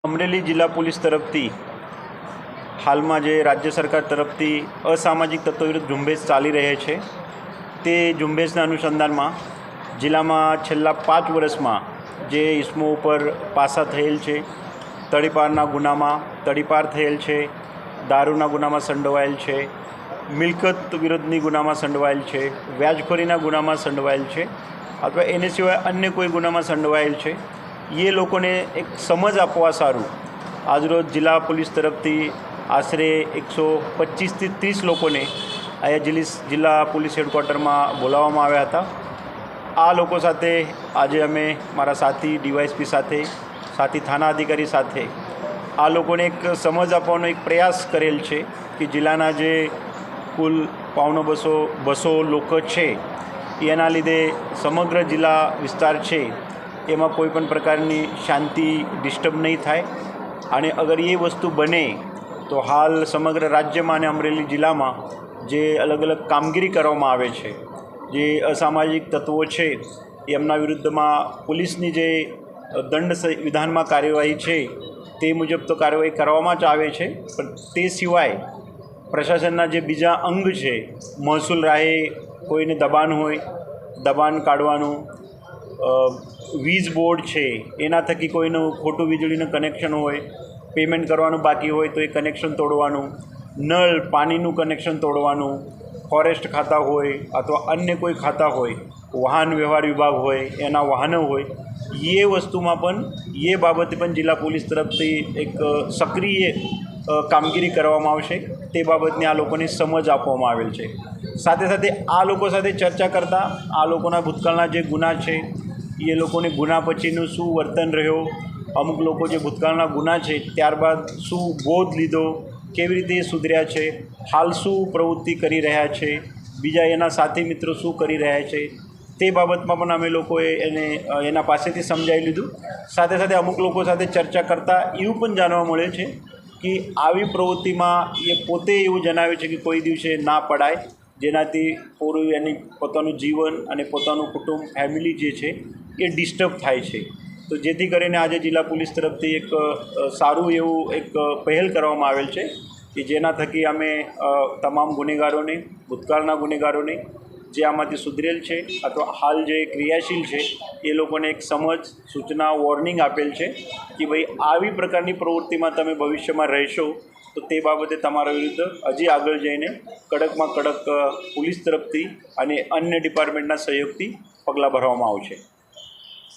અમરેલી જિલ્લા પોલીસ તરફથી હાલમાં જે રાજ્ય સરકાર તરફથી અસામાજિક તત્વો વિરુદ્ધ ઝુંબેશ ચાલી રહે છે તે ઝુંબેશના અનુસંધાનમાં જિલ્લામાં છેલ્લા 5 વર્ષમાં જે ઇસમો ઉપર પાસા થયેલ છે, તડીપારના ગુનામાં તડીપાર થયેલ છે, દારૂના ગુનામાં સંડોવાયેલ છે, મિલકત વિરુદ્ધની ગુનામાં સંડોવાયેલ છે, વ્યાજખોરીના ગુનામાં સંડોવાયેલ છે અથવા એને સિવાય અન્ય કોઈ ગુનામાં સંડોવાયેલ છે, એ લોકોને એક સમજ આપવા સારું આજરોજ જિલ્લા પોલીસ તરફથી આશરે 125થી 30 લોકોને અહીંયા જિલ્લા પોલીસ હેડક્વાર્ટરમાં બોલાવવામાં આવ્યા હતા। આ લોકો સાથે આજે અમે મારા સાથી ડીવાયએસપી સાથે, સાથી થાના અધિકારી સાથે આ લોકોને એક સમજ આપવાનો એક પ્રયાસ કરેલ છે કે જિલ્લાના જે કુલ 250 લોકો છે એના લીધે સમગ્ર જિલ્લા વિસ્તાર છે એમાં કોઈ પણ પ્રકારની શાંતિ ડિસ્ટર્બ નહીં થાય અને અગર એ વસ્તુ બને તો હાલ સમગ્ર રાજ્યમાં અને અમરેલી જિલ્લામાં જે અલગ અલગ કામગીરી કરવામાં આવે છે, જે અસામાજિક તત્વો છે એમના વિરુદ્ધમાં પોલીસની જે દંડ વિધાનમાં કાર્યવાહી છે તે મુજબ તો કાર્યવાહી કરવામાં જ આવે છે, પણ તે સિવાય પ્રશાસનના જે બીજા અંગ છે, મહેસૂલ રાહે કોઈને દબાણ હોય દબાણ કાઢવાનું, વીજ બોર્ડ છે એના થકી કોઈનું ખોટું વીજળીનું કનેક્શન હોય, પેમેન્ટ કરવાનું બાકી હોય તો એ કનેક્શન તોડવાનું, નળ પાણીનું કનેક્શન તોડવાનું, ફોરેસ્ટ ખાતા હોય અથવા અન્ય કોઈ ખાતા હોય, વાહન વ્યવહાર વિભાગ હોય એના વાહનો હોય, એ વસ્તુમાં પણ એ બાબતે પણ જિલ્લા પોલીસ તરફથી એક સક્રિય કામગીરી કરવામાં આવશે। તે બાબતની આ લોકોને સમજ આપવામાં આવેલ છે। સાથે સાથે આ લોકો સાથે ચર્ચા કરતાં આ લોકોના ભૂતકાળના જે ગુના છે એ લોકોને ગુના પછીનું શું વર્તન રહ્યો, અમુક લોકો જે ભૂતકાળના ગુના છે ત્યારબાદ શું બોધ લીધો, કેવી રીતે એ સુધર્યા છે, હાલ શું પ્રવૃત્તિ કરી રહ્યા છે, બીજા એના સાથી મિત્રો શું કરી રહ્યા છે, તે બાબતમાં પણ અમે લોકોએ એના પાસેથી સમજાવી લીધું। સાથે સાથે અમુક લોકો સાથે ચર્ચા કરતાં એવું પણ જાણવા મળે છે કે આવી પ્રવૃત્તિમાં એ પોતે એવું જણાવે છે કે કોઈ દિવસે ના પડાય, જેનાથી પૂરું એની પોતાનું જીવન અને પોતાનું કુટુંબ ફેમિલી જે છે એ ડિસ્ટર્બ થાય છે। તો જેથી કરીને આજે જિલ્લા પોલીસ તરફથી એક સારું એવું એક પહેલ કરવામાં આવેલ છે કે જેના થકી અમે તમામ ગુનેગારોને, ભૂતકાળના ગુનેગારોને જે આમાંથી સુધરેલ છે અથવા હાલ જે ક્રિયાશીલ છે એ લોકોને એક સમજ, સૂચના, વોર્નિંગ આપેલ છે કે ભાઈ આવી પ્રકારની પ્રવૃત્તિમાં તમે ભવિષ્યમાં રહેશો તો તે બાબતે તમારા વિરુદ્ધ હજી આગળ જઈને કડકમાં કડક પોલીસ તરફથી અને અન્ય ડિપાર્ટમેન્ટના સહયોગથી પગલાં ભરવામાં આવશે।